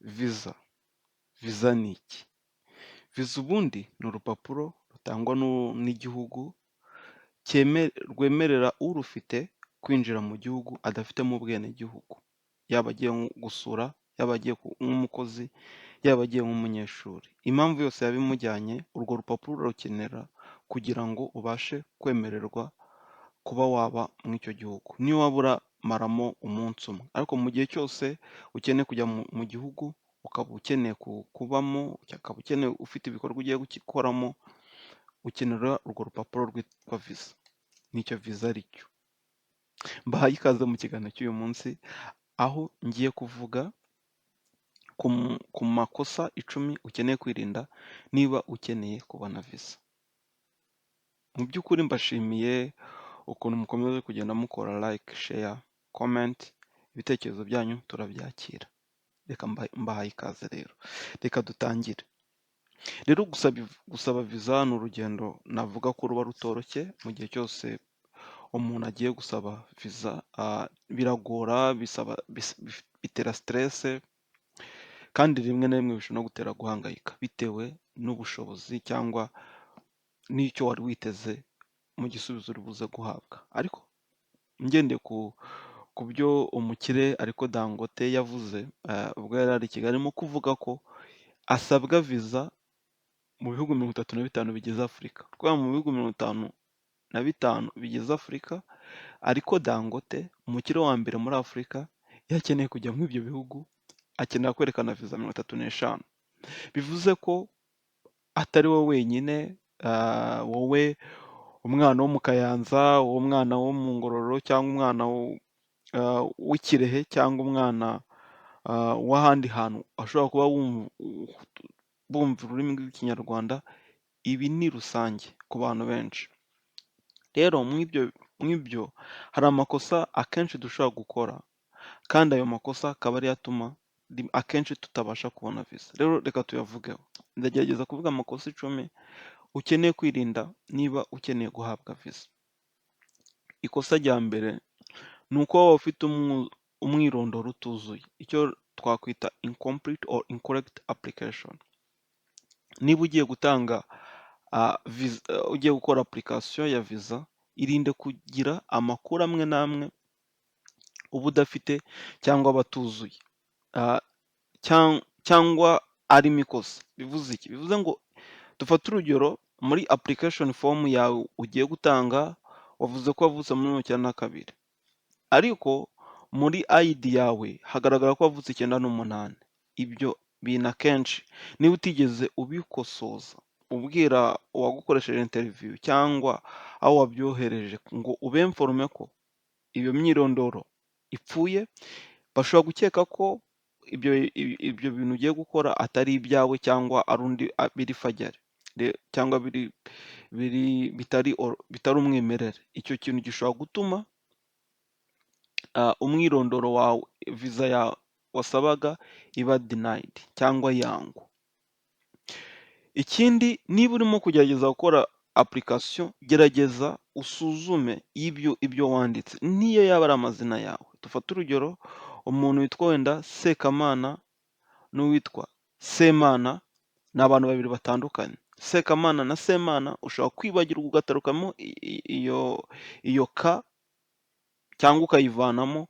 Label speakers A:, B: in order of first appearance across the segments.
A: Viza. Viza ni iki? Viza ubundi ni urupapuro rutangwa n'igihugu rwemerera urufite kwinjira mu gihugu adafitemo ubwenegihugu, yaba agiye gusura, yaba agiye nk'umukozi, yaba agiye nk'umunyeshuri. Impamvu yose yaba imujyanye, urwo rupapuro urarukenera kugira ngo ubashe kwemererwa kuba waba muri icyo gihugu, niyo waba uramaramo umunsi umwe, ariko mu gihe cyose ukeneye kujya mu gihugu, ukaba ukeneye kubamo, ukaba ukeneye ufite ibikorwa ugiye gukoramo, ukenera urwo rupapuro rwitwa viza. Nicyo viza ari cyo. Mbahaye ikaze mu kiganiro cy'uyu munsi, aho ngiye kuvuga ku makosa 10 ukeneye kwirinda niba ukeneye kubona viza. Mu by'ukuri mbashimiye ukuntu mukomeza kugenda mukora like, share, comment, ibitekerezo byanyu turabyakira. Reka mbahaye ikaze rero. Reka dutangire. Rero gusaba viza ni urugendo navuga ko ruba rutoroshye mu gihe cyose umuntu agiye gusaba viza, biragora, bitera stress, kandi rimwe na rimwe bishobora no gutera guhangayika bitewe n'ubushobozi cyangwa n'icyo wari witeze mu gisubizo uri buze guhabwa. Ariko ngendeye ku byo umukire Aliko Dangote yavuze ubwo yari ari i Kigali, arimo kuvuga ko asabwa viza mu bihugu 35 bigize Afurika. Kuvuga mu bihugu 55 bigize Afurika, Aliko Dangote, umukire wa mbere muri Afurika, iyo akeneye kujya muri ibyo bihugu akenera kwerekana viza 35. Bivuze ko atari wowe wenyine, wowe umwana wo mu Kayanza, wowe umwana wo mu Ngororero, cyangwa umwana w'ikirehe, cyangwa umwana w'ahandi hantu ashobora kuba bumva ururimi rw'ikinyarwanda. Ibi ni rusange ku bantu benshi. Rero mw'ibyo hari amakosa akenshi dushobora gukora, kandi ayo makosa akaba ariyo atuma akenshi tutabasha kubona viza. Rero reka tuyavugeho. Ndagerageza kuvuga amakosa 10 ukeneye kwirinda niba ukeneye guhabwa viza. Ikosa rya mbere ni uko waba ufite umwirondoro utuzuye, icyo twakwita incomplete or incorrect application. Niba ugiye gutanga ugiye gukora application ya viza, irinde kugira amakuru amwe n'amwe uba udafite cyangwa aba atuzuye, cyangwa arimo ikosa. Bivuze iki? Bivuze ngo dufate urugero, muri application form yawe ugiye gutanga wavuze ko wavutse muri 1992, ariko muri ID yawe hagaragara ko wavutse 1998. Ibyo bintu akenshi niba utigeze ubikosoza ubwira uwagukoresheje interview cyangwa aho wabyohereje ngo ubemforume ko iyo myirondoro ipfuye, bashobora gukeka ko ibyo bintu ugiye gukora atari ibyawe, cyangwa ari undi biri fajyari, cyangwa bitari umwimerere. Icyo kintu gishobora gutuma umwirondoro wawe, viza yawe wasabaga, iba denied cyangwa yangwa. Ikindi, niba urimo kugerageza gukora application, gerageza usuzume ibyo wanditse niyo yaba ari amazina yawe. Dufate urugero, umuntu witwa wenda Sekamana n'uwitwa Semana ni abantu babiri batandukanye. Sekamana na Semana ushobora kwibagirwa ugatarukamo iyo ka cyangwa ukayivanamo,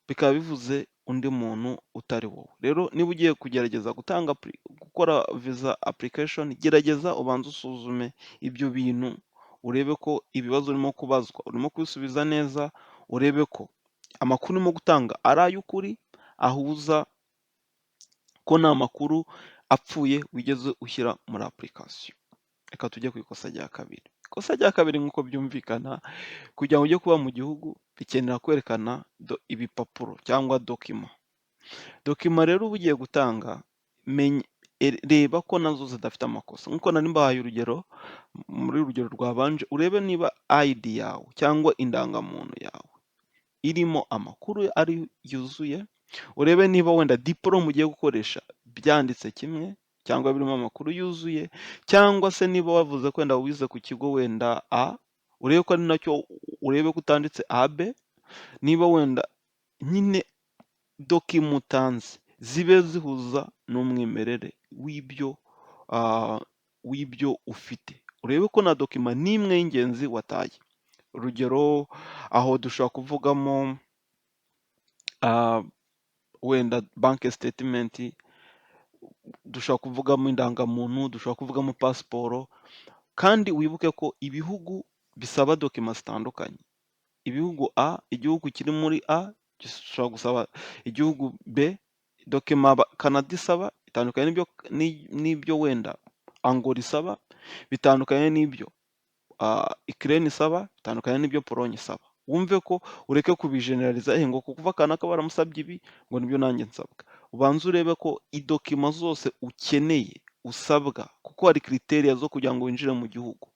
A: bikaba bivuze undi muntu utari wowe. Rero niba ugiye kugerageza gukora viza application, gerageza ubanze usuzume ibyo bintu, urebe ko ibibazo urimo kubazwa urimo kubisubiza neza, urebe ko amakuru urimo gutanga ari ay'ukuri, ahuza ko nta makuru apfuye wigeze ushyira muri application. Reka tujye ku ikosa rya kabiri. Ikosa rya kabiri, nk'uko byumvikana, kugira ngo ujye kuba mu gihugu bikenera kwerekana ibipapuro cyangwa dokima. Dokima rero uba ugiye gutanga, reba ko nazo zidafite amakosa. Nk'uko nari mbahaye urugero, muri urugero rwabanje, urebe niba ID yawe cyangwa indangamuntu yawe irimo amakuru yuzuye, urebe niba wenda diplome ugiye gukoresha byanditse kimwe cyangwa birimo amakuru yuzuye, cyangwa se niba wavuze ko wenda wize ku kigo wenda A, urebe ko ari nacyo, urebe ko utanditse AB. Niba wenda nyine dokima utanze zibe zihuza n'umwimerere w'ibyo ufite, urebe ko nta dokima n'imwe y'ingenzi wataye. Urugero, aho dushobora kuvugamo wenda banki sitetimenti, dushobora kuvugamo indangamuntu, dushobora kuvugamo pasiporo, kandi wibuke ko ibihugu bisaba dokima zitandukanye. Igihugu kiri muri A gishobora gusaba igihugu B dokima Canada isaba, bitandukanye n'ibyo wenda Angola isaba, bitandukanye n'ibyo Ukraine isaba, bitandukanye n'ibyo Pologne isaba. Wumve ko ureke kubijeneraliza ngo kuva kanaka baramusabye ibi ngo nibyo nanjye nsabwa. Ubanze urebe ko idokima zose ukeneye usabwa, kuko hari kriteriya zo kugira ngo winjire mu gihugu.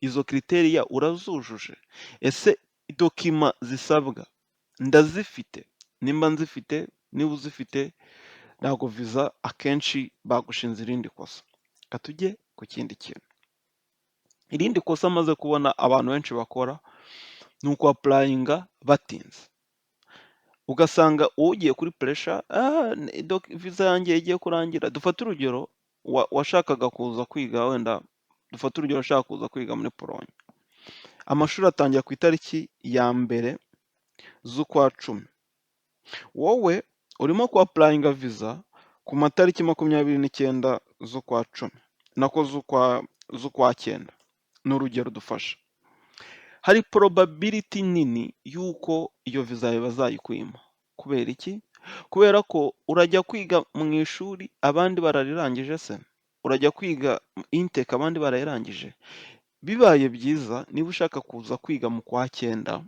A: Izo kriteriya urazujuje? Ese dokima zisabwa ndazifite? Nimba nzifite, niba uzifite, ntabwo viza akenshi bagushinze irindi kosa. Reka tujye ku kindi kintu. Irindi kosa amaze kubona abantu benshi bakora ni ukwapurayinga batinze. Ugasanga ugiye kuri puresha, viza yanjye igiye kurangira. Dufate urugero, washakaga kuza kwiga wenda, dufate urugero washaka kuza kwiga muri Pologne. Amashuri atangira ku itariki ya mbere z'ukwa cumi. Wowe urimo kwapurayinga viza ku matariki 29 z'ukwa cumi, nako z'ukwa cyenda. Ni urugero dufashe. Hari probability nini y'uko iyo viza yawe bazayikwima. Kubera iki? Kubera ko urajya kwiga mu ishuri abandi bararirangije se? Urajya kwiga intake abandi barayirangije? Bibaye byiza, niba ushaka kuza kwiga mu kwa cyenda,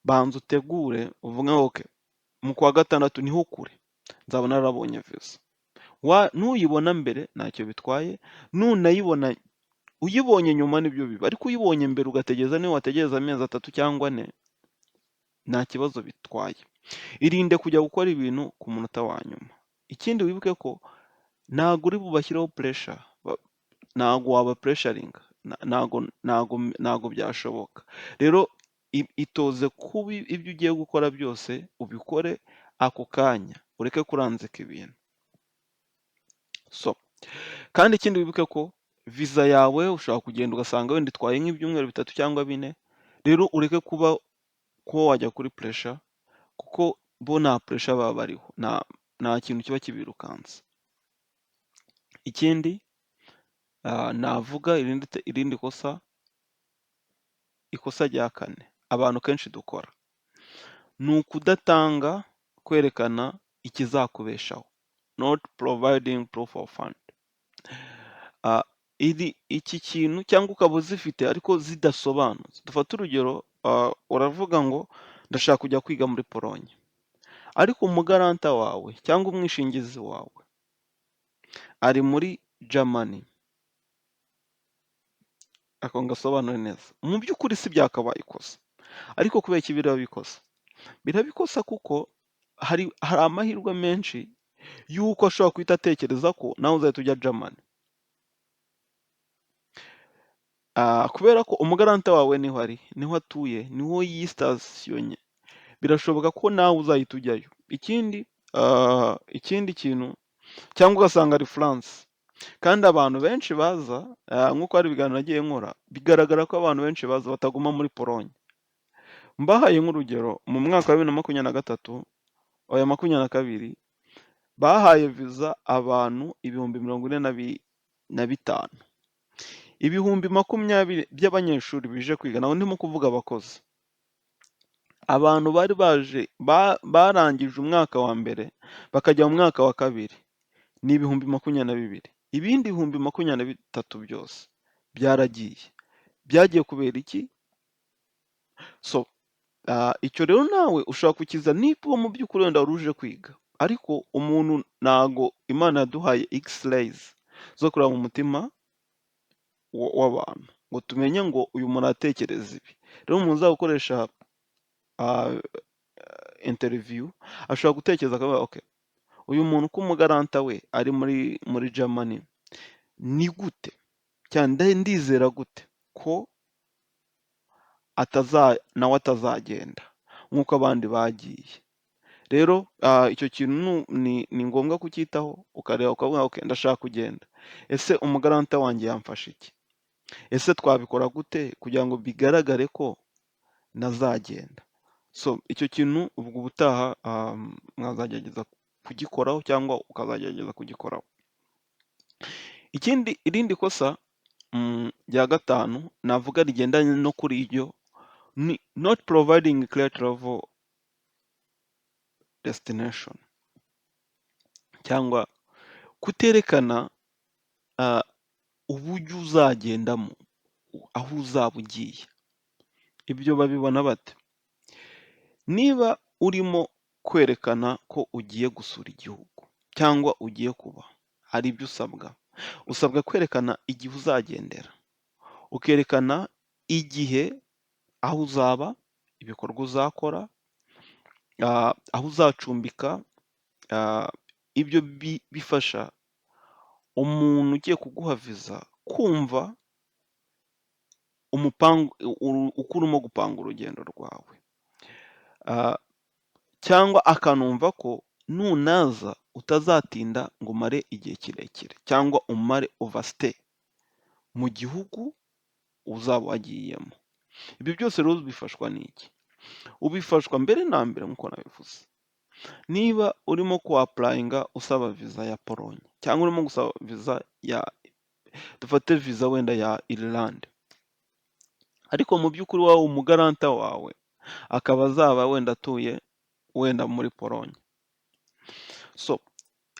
A: banza utegure, uvuge okay, mu kwa gatandatu niho kure, nzaba narabonye viza. Nuyibona mbere ntacyo bitwaye, nunayibona uyibonye nyuma nibyo biba, ariko uyibonye mbere ugategereza, niba wategereza amezi 3 cyangwa 4, nta kibazo bitwaye. Irinde kujya gukora ibintu ku munota wa nyuma. Ikindi wibuke ko ntabwo uri bubashyireho puresha, ntabwo waba puresharinga, ntabwo byashoboka. Rero itoze kuba ibyo ugiye gukora byose ubikore ako kanya, ureke kuranzika ibintu. Kandi ikindi wibuke ko viza yawe ushobora kugenda ugasanga wenda itwaye nk'ibyumweru 3 cyangwa 4, rero ureke kuba wajya kuri puresha, kuko bo nta puresha baba bariho, nta kintu kiba kibirukansa. Ikindi navuga, irindi kosa, ikosa rya 4 abantu kenshi dukora, ni ukudatanga, kwerekana ikizakubeshaho, not providing proof of fund. Iki kintu, cyangwa ukaba uzifite ariko zidasobanutse. Dufate urugero, uravuga ngo ndashaka kujya kwiga muri Pologne, ariko umugaranta wawe cyangwa umwishingizi wawe ari muri Germany. Ako ngasobanure neza. Mu by'ukuri si byakabaye ikosa, ariko kubera iki birabikosa? Birabikosa kuko hari amahirwe menshi y'uko ashobora guhita atekereza ko nawe uzahita ujya Germany. Kubera ko umugaranta wawe niho ari, niho atuye, niho yistasiyonye, birashoboka ko nawe uzahita ujyayo. Ikindi kintu, cyangwa ugasanga ari France, kandi abantu benshi baza, nk'uko hari ibiganiro nagiye nkora, bigaragara ko abantu benshi baza bataguma muri Pologne. Mbahaye nk'urugero, mu mwaka wa 2023 oya 2022 bahaye viza abantu 45,000. 20,000 by'abanyeshuri bije kwiga, naho ndimo kuvuga abakozi. Abantu bari baje barangije umwaka wa mbere bakajya mu mwaka wa kabiri ni 22,000. Ibindi 23,000 byose byaragiye. Byagiye kubera iki? Icyo rero nawe ushobora kukiza niba mu by'ukuri wenda wari uje kwiga, ariko umuntu ntago Imana yaduhaye x-rays zo kureba mu mutima w'abantu ngo tumenye ngo uyu muntu atekereza ibi. Rero umuntu uzagukoresha interview ashobora gutekereza akavuga okay, uyu muntu ko umugaranta we ari muri Germany, ni gute cyane ndizera gute ko nawe atazagenda nk'uko abandi bagiye. Rero icyo kintu ni ngombwa kucyitaho, ukareba ukavuga okay, ndashaka kugenda. Ese umugaranta wanjye yamfasha iki? Ese twabikora gute kugira ngo bigaragare ko nazagenda? So icyo kintu ubwo ubutaha mwazagerageza kugikoraho cyangwa ukazagerageza kugikoraho. Irindi kosa rya gatanu navuga rigendanye no kuri iryo ni not providing clear travel destination, cyangwa kuterekana uburyo uzagendamo, aho uzaba ugiye. Ibyo babibona bate? Niba urimo kwerekana ko ugiye gusura igihugu cyangwa ugiye kuba, hari ibyo usabwa. Usabwa kwerekana igihe uzagendera, ukerekana igihe, aho uzaba, ibikorwa uzakora, aho uzacumbika. Ibyo bifasha umuntu ugiye kuguha viza kumva uko urimo gupanga urugendo rwawe, cyangwa akanumva ko nunaza utazatinda ngo umare igihe kirekire cyangwa umare overstay mu gihugu uzaba wagiyemo. Ibyo byose rero bifashwa n'iki? Ubifashwa mbere na mbere nk'uko nabivuze, niba urimo kuapurayinga usaba viza ya Polonye cyangwa urimo gusaba viza dufate viza wenda ya Ireland, ariko mu by'ukuri wowe umugaranta wawe akaba azaba wenda atuye wenda muri Polonye. So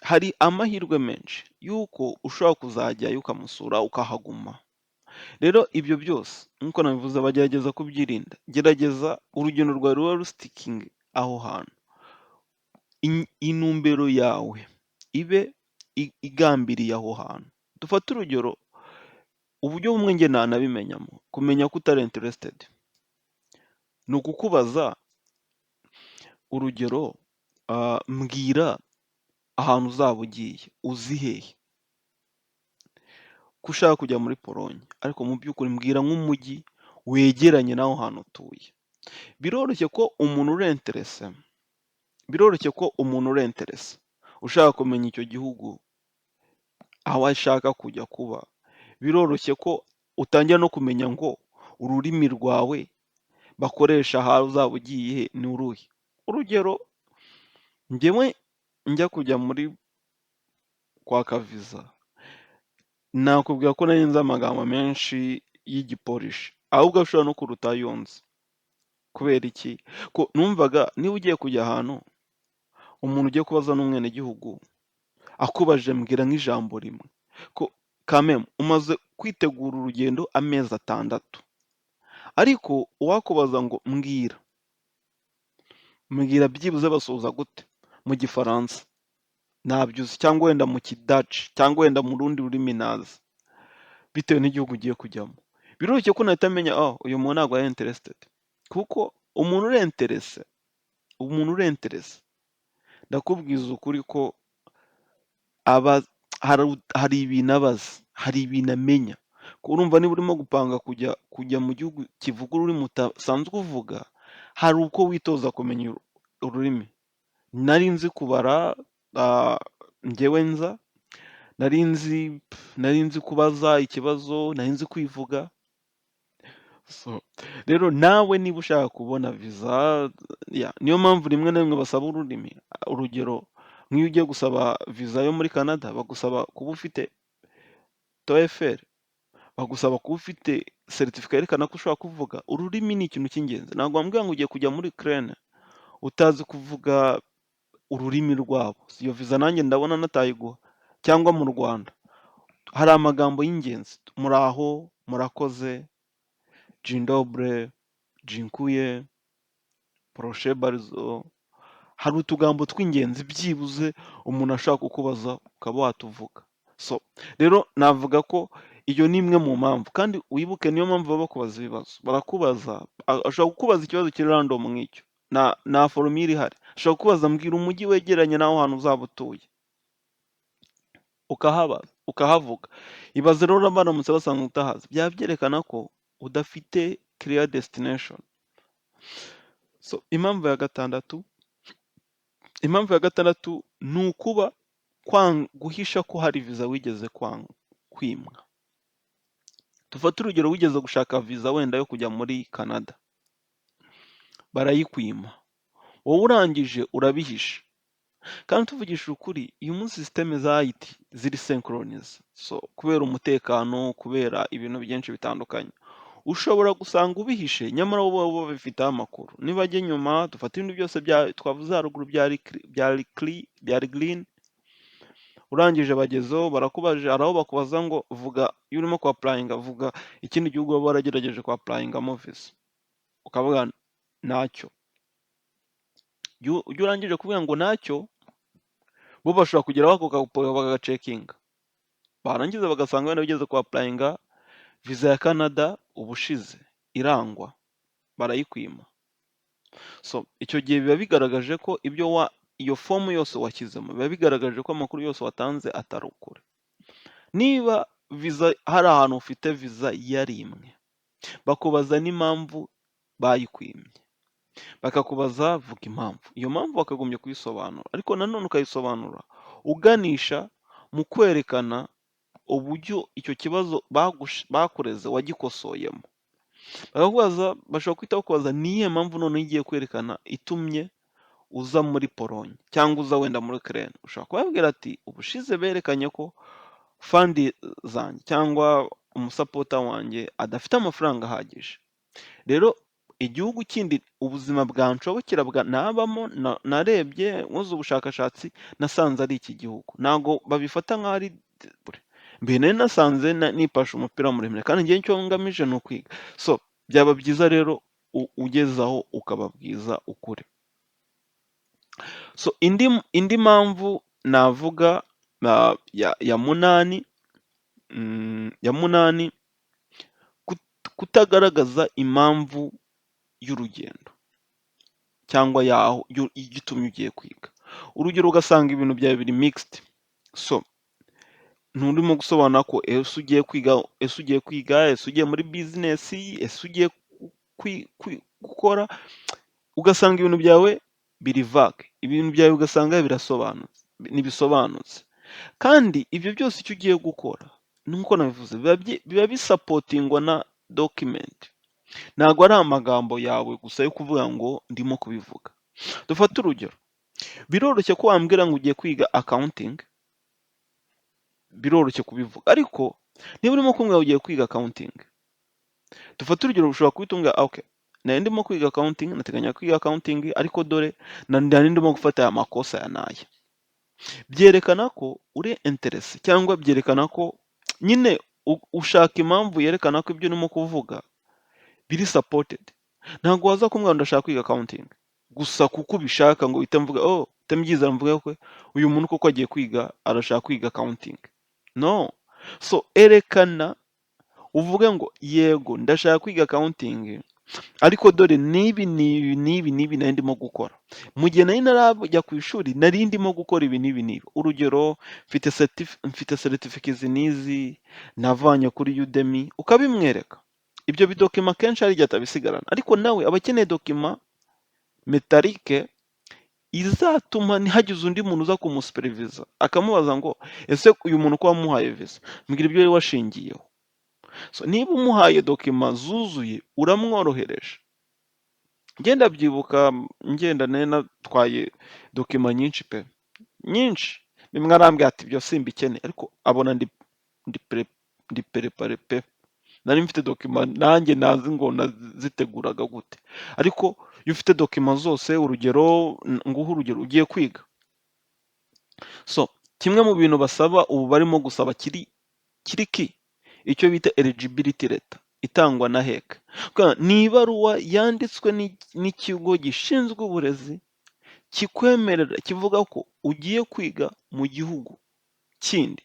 A: hari amahirwe menshi y'uko ushobora kuzajyayo ukamusura ukahaguma. Rero ibyo byose nk'uko nabivuze bagerageza kubyirinda. Gerageza urugendo rwawe ruba rusitikingi aho hantu, intumbero yawe ibe igambiriye aho hantu. Dufate urugero, uburyo bumwe njye nanabimenyamo kumenya ko utari interested, ni ukukubaza urugero, mbwira ahantu uzaba ugiye, uzi hehe? Ko ushaka kujya muri Polonye, ariko mu by'ukuri mbwira nk'umujyi wegeranye n'aho hantu utuye. Biroroshye ko umuntu uri interese ushaka kumenya icyo gihugu aho ashaka kujya kuba, biroroshye ko utangira no kumenya ngo ururimi rwawe bakoresha aho uzaba ugiye ni uruhe. Urugero, njyewe njya kujya muri kwaka viza, nakubwira ko nari nzi amagambo menshi y'Igipolishi, ahubwo ashobora no kuruta ayo nzi. Kubera iki? Ko numvaga niba ugiye kujya ahantu, umuntu ugiye kubaza n'umwenegihugu akubajije mbwira nk'ijambo rimwe, ko kameme umaze kwitegura urugendo amezi 6, ariko uwakubaza ngo mbwira byibuze basuhuza gute mu Gifaransa, ntabyo uzi, cyangwa wenda mu Kidaci, cyangwa wenda mu rundi rurimi ntazi, bitewe n'igihugu ugiye kujyamo. Biroroshye ko nahita menya uyu muntu ntabwo ari interested, kuko umuntu uri interese ndakubwiza ukuri ko hari ibintu abazi, hari ibintu amenya. Urumva niba urimo gupanga kujya mu gihugu kivuga ururimi utasanzwe uvuga, hari uko witoza kumenya ururimi. Nari nzi kubara, njyewe nari nzi kubaza ikibazo, nari nzi kwivuga. So rero nawe niba ushaka kubona viza, niyo mpamvu rimwe na rimwe basaba ururimi. Urugero, nk'iyo ugiye gusaba viza yo muri Canada bagusaba kuba ufite TOEFL, bagusaba kuba ufite certificate yerekana ko ushobora kuvuga. Ururimi ni ikintu cy'ingenzi. Ntabwo wambwira ngo ugiye kujya muri Ukraine utazi kuvuga ururimi rwabo. Iyo viza nanjye ndabona natayiguha. Cyangwa mu Rwanda hari amagambo y'ingenzi: muraho, murakoze, dzień dobry, dziękuję, proszę bardzo. Hari utugambo tw'ingenzi byibuze umuntu ashaka kukubaza ukaba watuvuga. So rero navuga ko iyo ni imwe mu mpamvu, kandi wibuke niyo mpamvu baba bakubaza ibibazo. Barakubaza, ashobora kukubaza ikibazo kiri random nk'icyo, nta forumire ihari. Ashobora kukubaza mbwira umujyi wegeranye n'aho hantu uzaba utuye, ukahavuga. Ibaze rero baramutse basanzwe utahazi, byaba byerekana ko udafite clear destination. So impamvu ya gatandatu Impamvu ya gatandatu ni ukuba guhisha ko hari viza wigeze kwimwa. Dufate urugero, wigeze gushaka viza wenda yo kujya muri Canada, barayikwima, wowe urangije urabihisha. Kandi tuvugishije ukuri, uyu munsi systeme za IT ziri synchronise, so kubera umutekano, kubera ibintu byinshi bitandukanye, ushobora gusanga ubihishe nyamara wowe babifiteho amakuru. Nibajya inyuma, dufate ibintu byose twavuze haruguru byari green, urangije bagezeho barakubaje, hari aho bakubaza ngo vuga, iyo urimo kuapurayinga vuga ikindi gihugu waba waragerageje kuapurayingamo visa, ukavuga ntacyo. Iyo urangije kuvuga ngo ntacyo, bo bashobora kugeraho bagacekinga, barangiza bagasanga wenda wigeze kuapurayinga viza ya Canada ubushize irangwa, barayikwima. So icyo gihe biba bigaragaje ko iyo fomu yose washyizemo biba bigaragaje ko amakuru yose watanze atari ukuri. Niba viza hari ahantu ufite viza yarimwe, bakubaza n'impamvu bayikwimye, bakakubaza vuga impamvu. Iyo mpamvu bakagombye kuyisobanura, ariko nanone ukayisobanura uganisha mu kwerekana uburyo icyo kibazo bakureze wagikosoyemo. Bashobora guhita bakubaza niyihe mpamvu noneho igiye kwerekana itumye uza muri Polonye cyangwa uza wenda muri Ukraine. Ushobora kubabwira ati ubushize berekanye ko fandi zanjye cyangwa umusapota wanjye adafite amafaranga ahagije. Rero igihugu kindi ubuzima bwanshobokera nabamo, narebye nkoze ubushakashatsi nasanze ari iki gihugu. Ntabwo babifata nk'aho ari mbere nari nasanze nipasha umupira muremure kandi njyewe icyo ngamije ni ukwiga. So byaba byiza rero ugezaho ukababwiza ukuri. So indi mpamvu navuga ya munani, kutagaragaza impamvu y'urugendo cyangwa igitumye ugiye kwiga. Urugero ugasanga ibintu byawe biri mixed, so nturimo gusobanura ko ese ugiye kwiga, ese ugiye muri business, ese ugiye gukora, ugasanga ibintu byawe biri vague, ibintu byawe ugasanga ntibisobanutse. Kandi ibyo byose icyo ugiye gukora nk'uko nabivuze biba bisapotingwa na document, ntabwo ari amagambo yawe gusa yo kuvuga ngo ndimo kubivuga. Dufate urugero, biroroshye ko wambwira ngo ugiye kwiga accounting, biroroshye kubivuga, ariko niba urimo kumbwira ugiye kwiga accounting, dufate urugero, ushobora kuhita umbwira okay, nari ndimo kwiga accounting, nateganya kwiga accounting, ariko dore nari ndimo gufata aya makosa ya n'aya. Byerekana ko uri interese cyangwa byerekana ko nyine ushaka impamvu yerekana ko ibyo urimo kuvuga biri supported. Ntabwo waza kumbwira ndashaka kwiga accounting gusa kuko ubishaka ngo uhite mvuga utamyiza mvuga ko uyu muntu koko agiye kwiga, arashaka kwiga accounting. No. So erekana, uvuge ngo yego ndashaka kwiga accounting, ariko dore n'ibi nari ndimo gukora. Mu gihe nari narajya ku ishuri nari ndimo gukora ibi n'ibi. Urugero, mfite certificates n'izi navanye kuri Udemy, ukabimwereka. Ibyo bidokima kenshi hari igihe atabisigarana, ariko nawe aba akeneye dokima metalike izatuma ntihagize undi muntu uza kumusupervisa akamubaza ngo ese uyu muntu ko wamuhaye visa, mbwira ibyo wari washingiyeho. So niba umuhaye dokima zuzuye uramworohereje. Ngenda byibuka nari natwaye dokima nyinshi pe, nyinshi, bimwe arambwira ati ibyo simbikeneye, ariko abona ndi prepare pe, nari mfite dokima nanjye nazi ngo naziteguraga gute. Ariko iyo ufite dokima zose, urugero ugiye kwiga, so kimwe mu bintu basaba ubu barimo gusaba kiri ki, icyo bita eligibility letter itangwa na HEC. Ni ibaruwa yanditswe n'ikigo gishinzwe uburezi kikwemerera, kivuga ko ugiye kwiga mu gihugu kindi.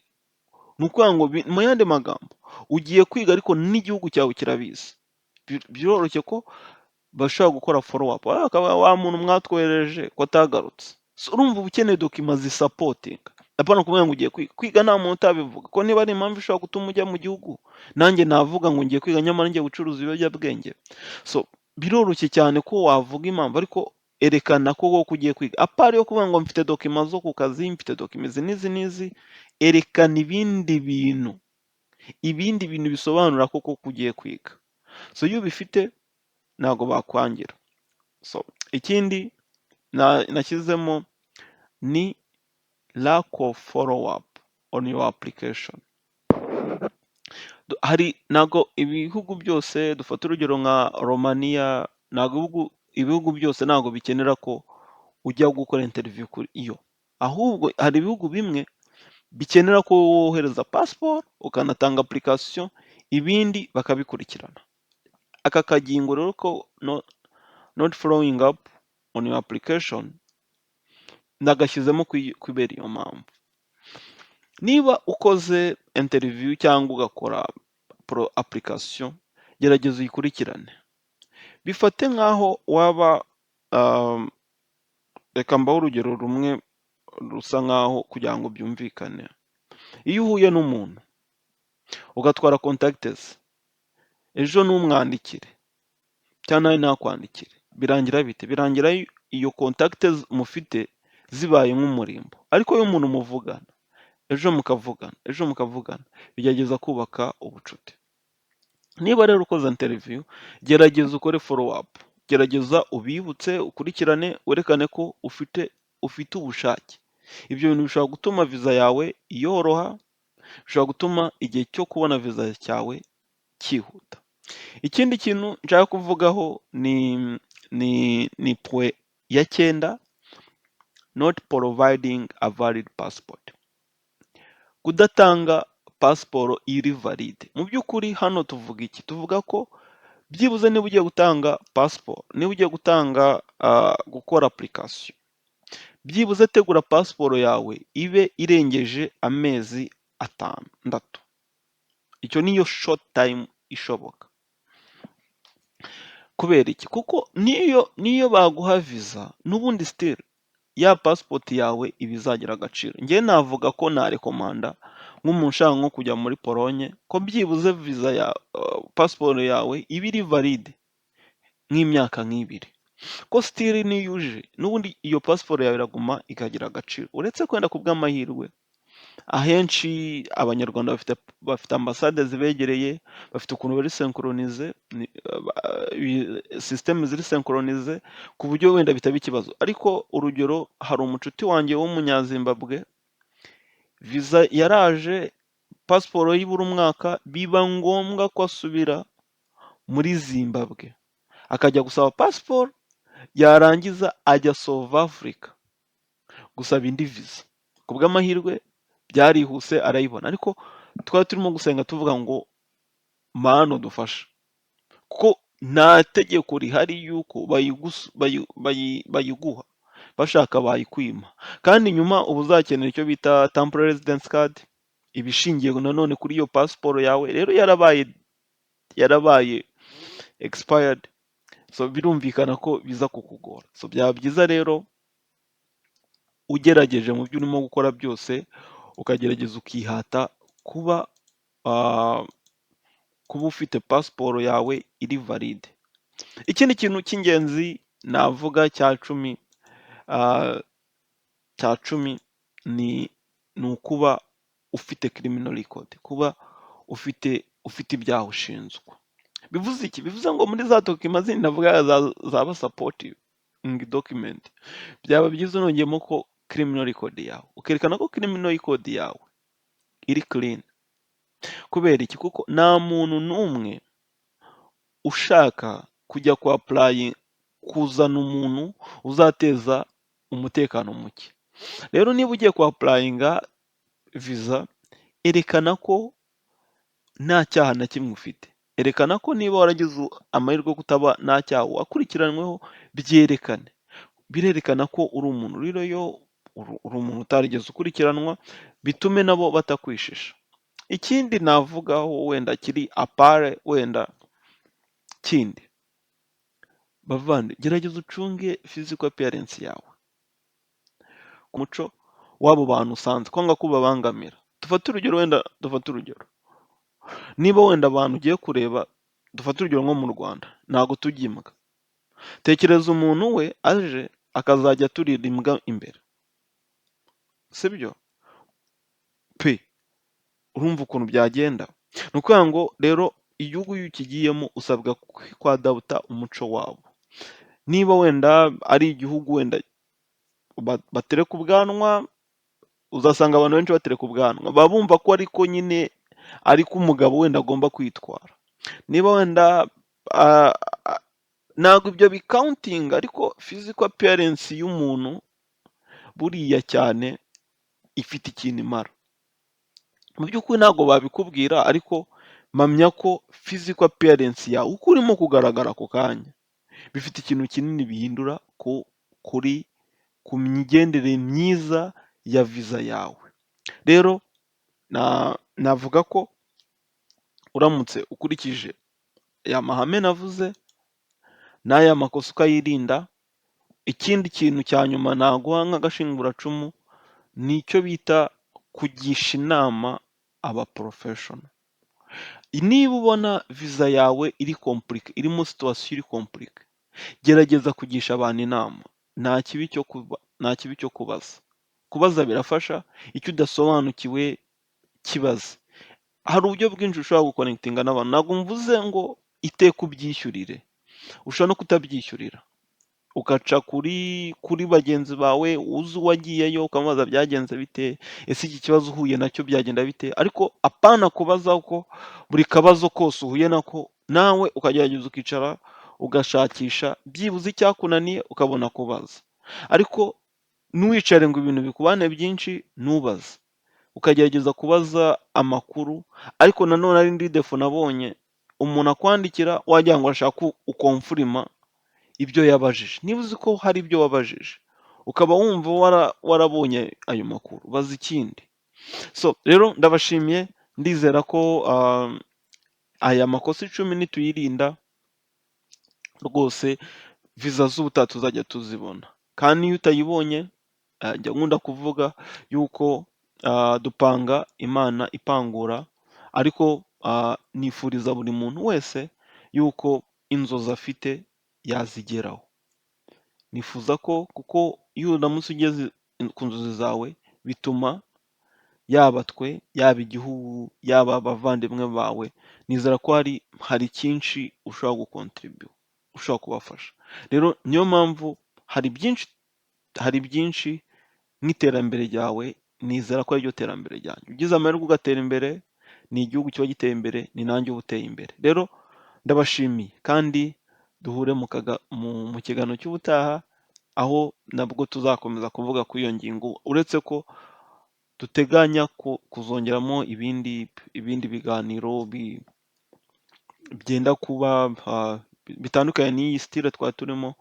A: Ni ukuvuga ngo mu yandi magambo ugiye kwiga ariko n'igihugu cyawe kirabizi. Biroroshye ko bashobora gukora follow up, wa muntu mwatwohereje ko atagarutse. Urumva uba ukeneye dokima zisapotinga, apana kuvuga ngo ugiye kwiga nta muntu utabivuga. Ko niba ari impamvu ishobora gutuma ujya mu gihugu, nanjye navuga ngo ngiye kwiga nyamara ngiye gucuruza ibiyobyabwenge. So biroroshye cyane ko wavuga impamvu, ariko erekana ko wowe ugiye kwiga apari yo kuvuga ngo mfite dokima zo ku kazi, mfite dokima izi n'izi n'izi, erekana ibindi bintu bisobanura ko koko ugiye kwiga. So iyo ubifite ntabwo bakwangira. So ikindi nashyizemo ni lack of follow up on your application. Ntabwo ibihugu byose, dufata urugero nka Romania, ntabwo ibihugu byose ntabwo bikenera ko ujya gukora interview kuri iyo, ahubwo hari ibihugu bimwe bikenera ko wohereza passport ukanatanga application, ibindi bakabikurikirana. Aka kagingo rero ko not following up on your application nagashyizemo kubera iyo mpamvu. Niba ukoze interview cyangwa ugakora application, gerageza uyikurikirane. Bifate nk'aho waba reka mbaho urugero rumwe rusa nk'aho kugira ngo byumvikane. Iyo uhuye n'umuntu ugatwara contacts, ejo ntumwandikire cyangwa nawe ntakwandikire, birangira bite? Birangira iyo contacts mufite zibaye nk'umurimbo. Ariko iyo umuntu muvugana, ejo mukavugana, bigerageza kubaka ubucuti. Niba rero ukoze interview, gerageza ukore follow up, gerageza ubibutse, ukurikirane, werekane ko ufite ubushake. Ibyo bintu bishobora gutuma viza yawe yoroha, bishobora gutuma igihe cyo kubona viza cyawe cyihuta. Ikindi kintu nshaka kuvugaho ni point ya 9, not providing a valid passport. Kudatanga pasiporo iri valide. Mu by'ukuri hano tuvuga iki? Tuvuga ko byibuze niba ugiye gutanga pasiporo, niba ugiye gukora application, byibuze tegura pasiporo yawe ibe irengeje amezi 6. Icyo niyo short time ishoboka. Kubera iki? Kuko niyo baguha viza, n'ubundi still ya passport yawe iba izagira agaciro. Njye navuga ko narekomanda nk'umuntu ushaka nko kujya muri Pologne ko byibuze viza ya pasiporo yawe iba iri valide nk'imyaka 2. Ko still niyo uje, n'ubundi iyo pasiporo yawe iraguma ikagira agaciro. Uretse kwenda ku bw'amahirwe, ahenshi abanyarwanda bafite ambasade zibegereye, bafite ukuntu bari synchronize, system ziri synchronize ku buryo wenda bitaba ikibazo. Ariko urugero, hari umucuti wanjye w'umunyazimbabwe, viza yaraje, pasiporo y'ibura umwaka, biba ngombwa ko asubira muri Zimbabwe akajya gusaba pasiporo, yarangiza ajya South Africa gusaba indi viza. Ku bw'amahirwe byarihuse arayibona, ariko twari turimo gusenga tuvuga ngo Mana dufasha, kuko nta tegeko rihari yuko bayiguha, bashaka bayikwima. Kandi nyuma uba uzakenera icyo bita temporary residence card, ibishingiye nanone kuri iyo pasiporo yawe, rero yarabaye expired. So birumvikana ko biza kukugora. So byaba byiza rero ugerageje mu byo urimo gukora byose, ukagerageza ukihata kuba ufite pasiporo yawe iri valide. Ikindi kintu cy'ingenzi navuga cya 10 ni ukuba ufite criminal record, kuba ufite ibyaha ushinzwe. Bivuze iki? Bivuze ngo muri za dokima zindi navuga zaba supportive document, byaba byiza unongeyemo ko criminal record yawe, ukerekana ko criminal record yawe iri clean. Kubera iki? Kuko nta muntu n'umwe ushaka kujya ku apply kuzana umuntu uzateza umutekano muke. Rero niba ugiye ku applyinga viza, erekana ko nta cyaha na kimwe ufite. Erekana ko niba waragize amahirwe kutaba nta cyaha wakurikiranyweho, byerekane. Birerekana ko uri umuntu uriyo, uri umuntu utarigeze ukurikiranwa, bitume nabo batakwishisha. Ikindi navugaho wenda kiri apare wenda kindi, bavande, gerageza ucunge physical appearance yawe, ku muco w'abo bantu usanze, kwanga ko babangamira. Dufate urugero, niba wenda abantu ugiye kureba, dufate urugero nko mu Rwanda, ntabwo tujya imbwa. tekereza umuntu we aje akazajya aturira imbwa imbere, sibyo pe, urumva ukuntu byagenda. Ni ukuvuga ngo rero igihugu iyo ukigiyemo usabwa kwadabuta umuco wabo. Niba wenda ari igihugu wenda batereka ubwanwa, uzasanga abantu benshi batereka ubwanwa, baba bumva ko ariko nyine ariko umugabo wenda agomba kwitwara. Niba wenda ah, ah, ntabwo ibyo bikawuntinga, ariko physical appearance y'umuntu buriya cyane ifite ikintu imara. Mu by'ukuri ntabwo babikubwira, ariko mpamya ko physical appearance yawe uko urimo kugaragara ako kanya bifite ikintu kinini bihindura ku migendere myiza ya viza yawe. Rero navuga ko uramutse ukurikije aya mahame navuze n'aya makosa ukayirinda, ikindi kintu cya nyuma naguha nk'agashinguracumu ni icyo bita kugisha inama aba professional. Niba ubona viza yawe iri compliqué, irimo situation iri compliqué, gerageza kugisha abantu inama. Nta kibi cyo kubaza. Kubaza birafasha, icyo udasobanukiwe kibaze. Hari uburyo bwinshi ushobora gukonekitinga n'abantu, ntabwo mvuze ngo iteka ubyishyurire, ushobora no kutabyishyurira, ugaca kuri bagenzi bawe uzi uwagiyeyo ukamubaza byagenze bite, ese iki kibazo uhuye nacyo byagenda bite, ariko apana kubaza ko buri kabazo kose uhuye nako nawe ukagerageza ukicara ugashakisha byibuze icyakunaniye ukabona kubaza, ariko ntiwicare ngo ibintu bikubane byinshi ntubaze, ukagerageza kubaza amakuru. Ariko nanone ari indi defo nabonye, umuntu akwandikira wagira ngo arashaka ukomfurima ibyo yabajije. Niba uzi ko hari ibyo wabajije ukaba wumva warabonye ayo makuru, baza ikindi. So rero ndabashimiye, ndizera ko aya makosa 10 nituyirinda rwose viza z'ubutaha tuzajya tuzibona. Kandi iyo utayibonye, njya nkunda kuvuga yuko dupanga Imana ipangura, ariko nifuriza buri muntu wese yuko inzozi afite yazigeraho. Nifuza ko kuko iyo uramutse ugeze ku nzozi zawe bituma yaba twe, yaba igihugu, yaba abavandimwe bawe, nizera ko hari cyinshi ushobora gukontribuwa, ushobora kubafasha. Rero niyo mpamvu hari byinshi nk'iterambere ryawe, nizera ko ariryo terambere ryanjye. Ugize amahirwe ugatera imbere, ni igihugu kiba giteye imbere, ni nanjye uba uteye imbere. Rero ndabashimiye kandi duhure mu kiganiro cy'ubutaha, aho nabwo tuzakomeza kuvuga kuri iyo ngingo, uretse ko duteganya kuzongeramo ibindi biganiro byenda kuba bitandukanye n'iyi style twari turimo,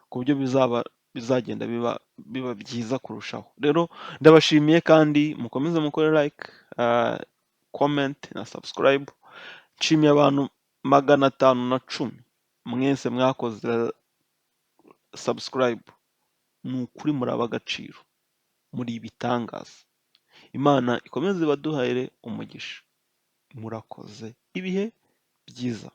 A: ku buryo bizagenda biba byiza kurushaho. Rero ndabashimiye kandi mukomeze mukore like, comment na subscribe. Nshimiye abantu 510 mwese mwakoze subscribe. Ni ukuri muri ab'agaciro, muri ibitangaza. Imana ikomeze ibaduhere umugisha. Murakoze, ibihe byiza.